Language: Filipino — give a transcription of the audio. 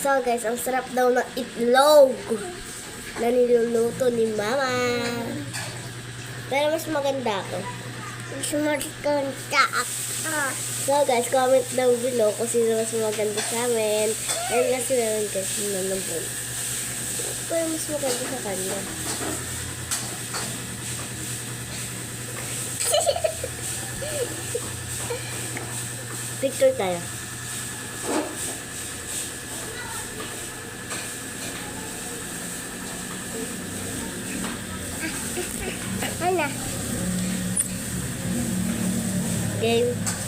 So guys, ang sarap daw ng itlog na niluluto ni Mama. Pero mas maganda ako. Mas maganda ako. So guys, comment down below kung sino mas maganda sa amin. Ayun kasi naman guys, nanabon. Pero mas maganda sa kanya. Picture tayo. Ano? Game.